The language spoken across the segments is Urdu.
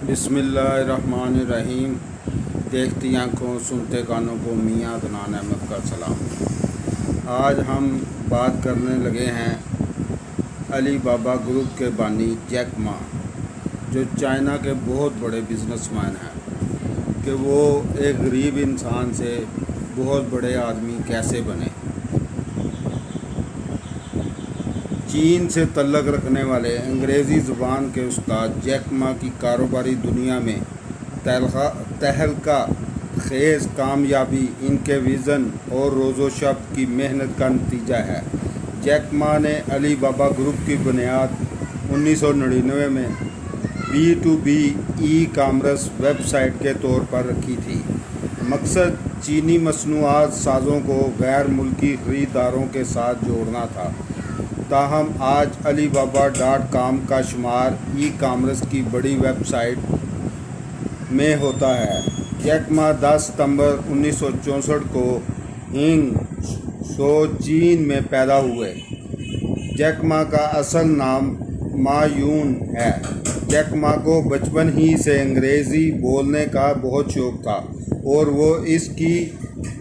بسم اللہ الرحمن الرحیم۔ دیکھتی آنکھوں سنتے کانوں کو میاں عدنان احمد کا سلام۔ آج ہم بات کرنے لگے ہیں علی بابا گروپ کے بانی جیک ما، جو چائنا کے بہت بڑے بزنس مین ہیں، کہ وہ ایک غریب انسان سے بہت بڑے آدمی کیسے بنے۔ چین سے تعلق رکھنے والے انگریزی زبان کے استاد جیک ما کی کاروباری دنیا میں تہلکہ خیز کامیابی ان کے ویژن اور روز و شب کی محنت کا نتیجہ ہے۔ جیک ما نے علی بابا گروپ کی بنیاد 1999 میں B2B e commerce web site کے طور پر رکھی تھی۔ مقصد چینی مصنوعات سازوں کو غیر ملکی خریداروں کے ساتھ جوڑنا تھا۔ تاہم آج علی بابا .com کا شمار ای کامرس کی بڑی ویب سائٹ میں ہوتا ہے۔ جیک ما 10 ستمبر 1964 کو ہینگ شو چین میں پیدا ہوئے۔ جیک ما کا اصل نام ما یون ہے۔ جیک ما کو بچپن ہی سے انگریزی بولنے کا بہت شوق تھا اور وہ اس کی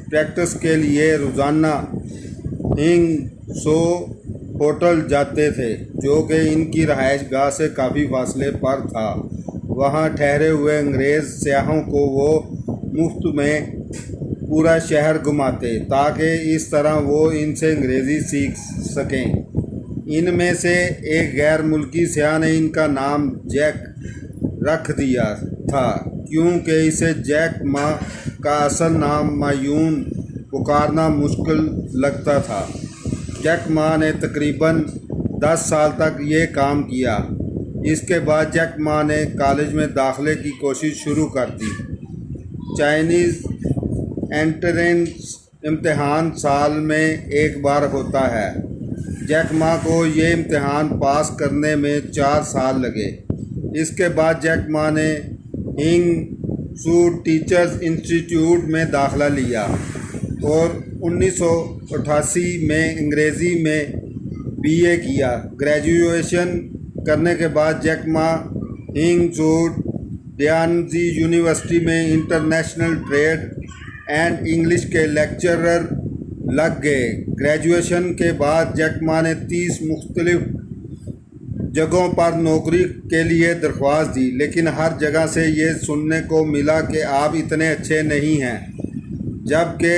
پریکٹس کے لیے روزانہ ہینگ شو ہوٹل جاتے تھے، جو کہ ان کی رہائش گاہ سے کافی فاصلے پر تھا۔ وہاں ٹھہرے ہوئے انگریز سیاحوں کو وہ مفت میں پورا شہر گھماتے تاکہ اس طرح وہ ان سے انگریزی سیکھ سکیں۔ ان میں سے ایک غیر ملکی سیاح نے ان کا نام جیک رکھ دیا تھا، کیونکہ اسے جیک ما کا اصل نام مایون پکارنا مشکل لگتا تھا۔ جیک ما نے تقریباً 10 سال تک یہ کام کیا۔ اس کے بعد جیک ما نے کالج میں داخلے کی کوشش شروع کر دی۔ چائنیز انٹرنس امتحان سال میں ایک بار ہوتا ہے۔ جیک ما کو یہ امتحان پاس کرنے میں 4 سال لگے۔ اس کے بعد جیک ما نے ہینگ شو ٹیچرز انسٹیٹیوٹ میں داخلہ لیا اور 1988 میں انگریزی میں BA کیا۔ گریجویشن کرنے کے بعد جیک ما ہینگ شو ڈیانزی یونیورسٹی میں انٹرنیشنل ٹریڈ اینڈ انگلش کے لیکچرر لگ گئے۔ گریجویشن کے بعد جیک ما نے 30 مختلف جگہوں پر نوکری کے لیے درخواست دی، لیکن ہر جگہ سے یہ سننے کو ملا کہ آپ اتنے اچھے نہیں ہیں۔ جبکہ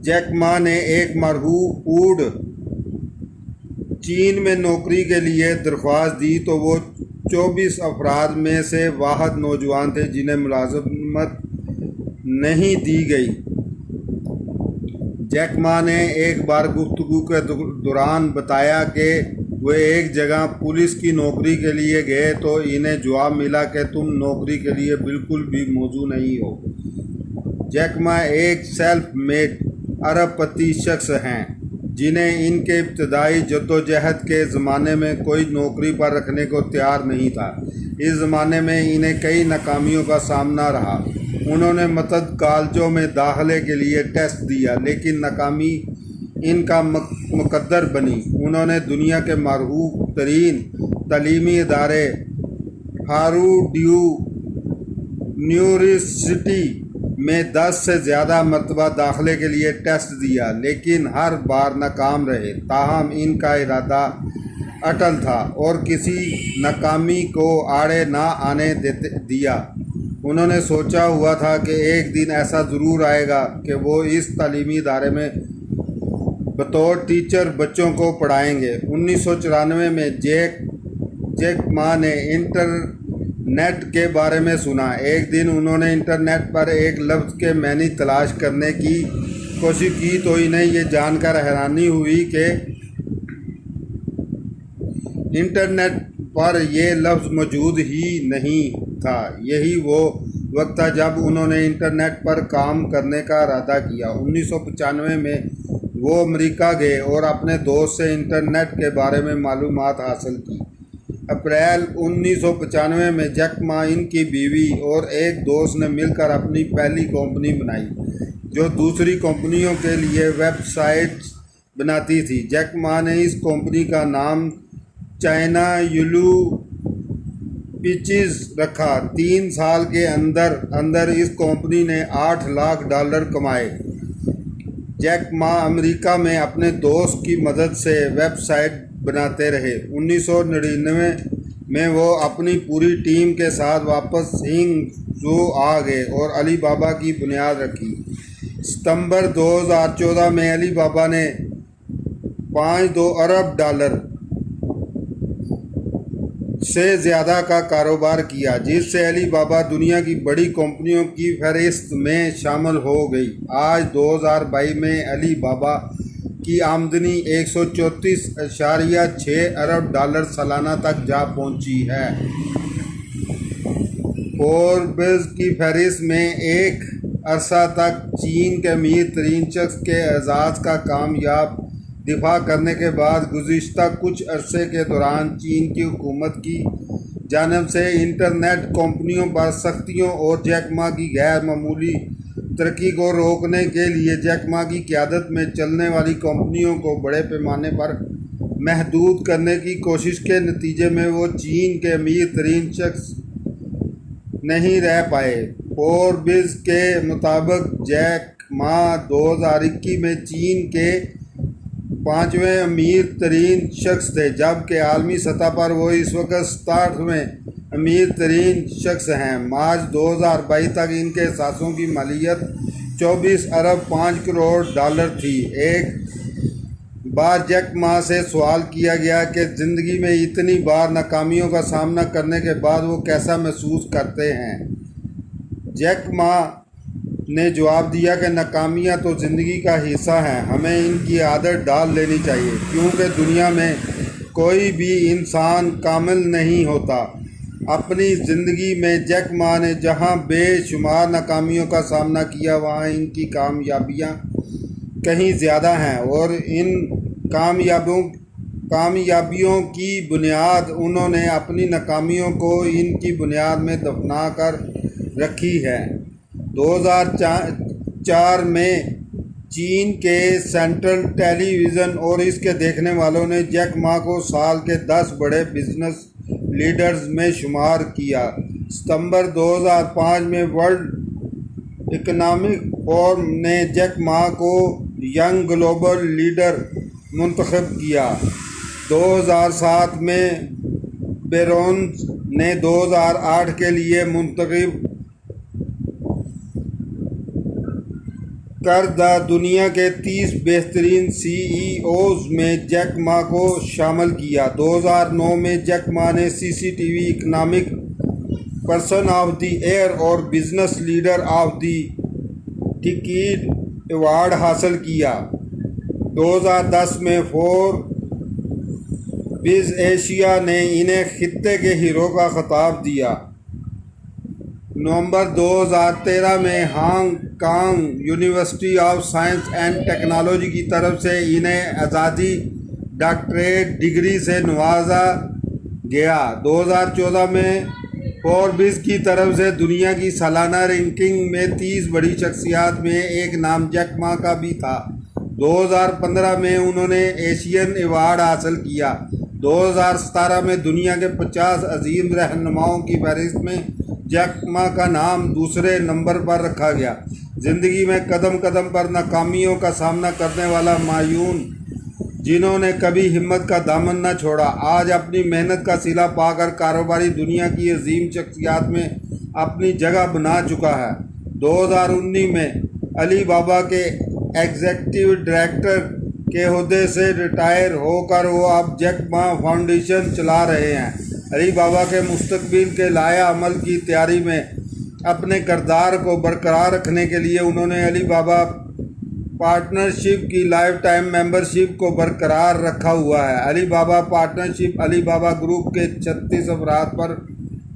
جیک ما نے ایک مرحوم فوڈ چین میں نوکری کے لیے درخواست دی تو وہ 24 افراد میں سے واحد نوجوان تھے جنہیں ملازمت نہیں دی گئی۔ جیک ما نے ایک بار گفتگو کے دوران بتایا کہ وہ ایک جگہ پولیس کی نوکری کے لیے گئے تو انہیں جواب ملا کہ تم نوکری کے لیے بالکل بھی موزوں نہیں ہو۔ جیک ما ایک سیلف میڈ ارب پتی شخص ہیں جنہیں ان کے ابتدائی جدوجہد کے زمانے میں کوئی نوکری پر رکھنے کو تیار نہیں تھا۔ اس زمانے میں انہیں کئی ناکامیوں کا سامنا رہا۔ انہوں نے متعدد کالجوں میں داخلے کے لیے ٹیسٹ دیا، لیکن ناکامی ان کا مقدر بنی۔ انہوں نے دنیا کے معروف ترین تعلیمی ادارے ہارورڈ یونیورسٹی میں 10 سے زیادہ مرتبہ داخلے کے لیے ٹیسٹ دیا، لیکن ہر بار ناکام رہے۔ تاہم ان کا ارادہ اٹل تھا اور کسی ناکامی کو آڑے نہ آنے دیا۔ انہوں نے سوچا ہوا تھا کہ ایک دن ایسا ضرور آئے گا کہ وہ اس تعلیمی ادارے میں بطور ٹیچر بچوں کو پڑھائیں گے۔ 1994 میں جیک ما نے انٹرنیٹ کے بارے میں سنا۔ ایک دن انہوں نے انٹرنیٹ پر ایک لفظ کے معنی تلاش کرنے کی کوشش کی تو انہیں یہ جان کر حیرانی ہوئی کہ انٹرنیٹ پر یہ لفظ موجود ہی نہیں تھا۔ یہی وہ وقت تھا جب انہوں نے انٹرنیٹ پر کام کرنے کا ارادہ کیا۔ 1995 میں وہ امریکہ گئے اور اپنے دوست سے انٹرنیٹ کے بارے میں معلومات حاصل کی۔ اپریل 1995 میں جیک ما، ان کی بیوی اور ایک دوست نے مل کر اپنی پہلی کمپنی بنائی جو دوسری کمپنیوں کے لیے ویب سائٹس بناتی تھی۔ جیک ما نے اس کمپنی کا نام چائنا یلو پیچز رکھا۔ 3 سال کے اندر اس کمپنی نے $8 لاکھ کمائے۔ جیک ما امریکہ میں اپنے دوست کی مدد سے ویب سائٹ بناتے رہے۔ 1999 میں وہ اپنی پوری ٹیم کے ساتھ واپس ہنگزو آ گئے اور علی بابا کی بنیاد رکھی۔ ستمبر 2014 میں علی بابا نے $5.2 ارب سے زیادہ کا کاروبار کیا، جس سے علی بابا دنیا کی بڑی کمپنیوں کی فہرست میں شامل ہو گئی۔ آج 2022 میں علی بابا کی آمدنی $134.6 ارب سالانہ تک جا پہنچی ہے۔ فوربس کی فہرست میں ایک عرصہ تک چین کے امیر ترین شخص کے اعزاز کا کامیاب دفاع کرنے کے بعد گزشتہ کچھ عرصے کے دوران چین کی حکومت کی جانب سے انٹرنیٹ کمپنیوں پر سختیوں اور جیک ما کی غیر معمولی ترقی کو روکنے کے لیے جیک ما کی قیادت میں چلنے والی کمپنیوں کو بڑے پیمانے پر محدود کرنے کی کوشش کے نتیجے میں وہ چین کے امیر ترین شخص نہیں رہ پائے۔ فوربس کے مطابق جیک ما 2021 میں چین کے 5ویں امیر ترین شخص تھے، جبکہ عالمی سطح پر وہ اس وقت 67ویں امیر ترین شخص ہیں۔ مارچ 2022 تک ان کے اثاثوں کی مالیت $24 ارب 5 کروڑ تھی۔ ایک بار جیک ما سے سوال کیا گیا کہ زندگی میں اتنی بار ناکامیوں کا سامنا کرنے کے بعد وہ کیسا محسوس کرتے ہیں۔ جیک ما نے جواب دیا کہ ناکامیاں تو زندگی کا حصہ ہیں، ہمیں ان کی عادت ڈال لینی چاہیے، کیونکہ دنیا میں کوئی بھی انسان کامل نہیں ہوتا۔ اپنی زندگی میں جیک ما نے جہاں بے شمار ناکامیوں کا سامنا کیا، وہاں ان کی کامیابیاں کہیں زیادہ ہیں، اور ان کامیابیوں کی بنیاد انہوں نے اپنی ناکامیوں کو ان کی بنیاد میں دفنا کر رکھی ہے۔ 2004 میں چین کے سینٹرل ٹیلی ویژن اور اس کے دیکھنے والوں نے جیک ما کو سال کے 10 بڑے بزنس لیڈرز میں شمار کیا۔ ستمبر 2005 میں ورلڈ اکنامک فورم نے جیک ما کو ینگ گلوبل لیڈر منتخب کیا۔ 2007 میں بیرونز نے 2008 کے لیے منتخب کردہ دنیا کے 30 بہترین CEOs میں جیک ما کو شامل کیا۔ 2009 میں جیک ما نے CCTV economic person of the year اور business leader of the decade award حاصل کیا۔ 2010 میں فوربس ایشیا نے انہیں خطے کے ہیرو کا خطاب دیا۔ نومبر 2013 میں Hong Kong university of science and technology کی طرف سے انہیں اعزازی ڈاکٹریٹ ڈگری سے نوازا گیا۔ 2014 میں فوربس کی طرف سے دنیا کی سالانہ رینکنگ میں 30 بڑی شخصیات میں ایک نام جیک ما کا بھی تھا۔ 2015 میں انہوں نے ایشین ایوارڈ حاصل کیا۔ 2017 میں دنیا کے 50 عظیم رہنماؤں کی فہرست میں جیک ما کا نام دوسرے نمبر پر رکھا گیا۔ زندگی میں قدم قدم پر ناکامیوں کا سامنا کرنے والا معیون، جنہوں نے کبھی ہمت کا دامن نہ چھوڑا، آج اپنی محنت کا صلہ پا کر کاروباری دنیا کی عظیم شخصیات میں اپنی جگہ بنا چکا ہے۔ 2019 میں علی بابا کے ایگزیکٹو ڈائریکٹر کے عہدے سے ریٹائر ہو کر وہ اب جیک ما فاؤنڈیشن چلا رہے ہیں۔ علی بابا کے مستقبل کے لائحہ عمل کی تیاری میں اپنے کردار کو برقرار رکھنے کے لیے انہوں نے علی بابا پارٹنرشپ کی لائف ٹائم ممبرشپ کو برقرار رکھا ہوا ہے۔ علی بابا پارٹنرشپ علی بابا گروپ کے 36 افراد پر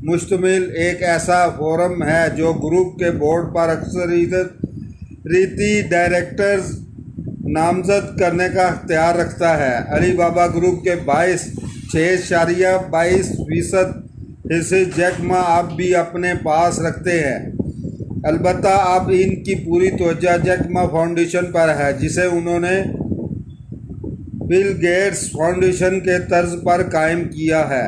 مشتمل ایک ایسا فورم ہے جو گروپ کے بورڈ پر اکثریتی ڈائریکٹرز نامزد کرنے کا اختیار رکھتا ہے۔ علی بابا گروپ کے 6.22% حصے جیک ما اب بھی اپنے پاس رکھتے ہیں، البتہ اب ان کی پوری توجہ جیک ما فاؤنڈیشن پر ہے، جسے انہوں نے بل گیٹس فاؤنڈیشن کے طرز پر قائم کیا ہے۔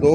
2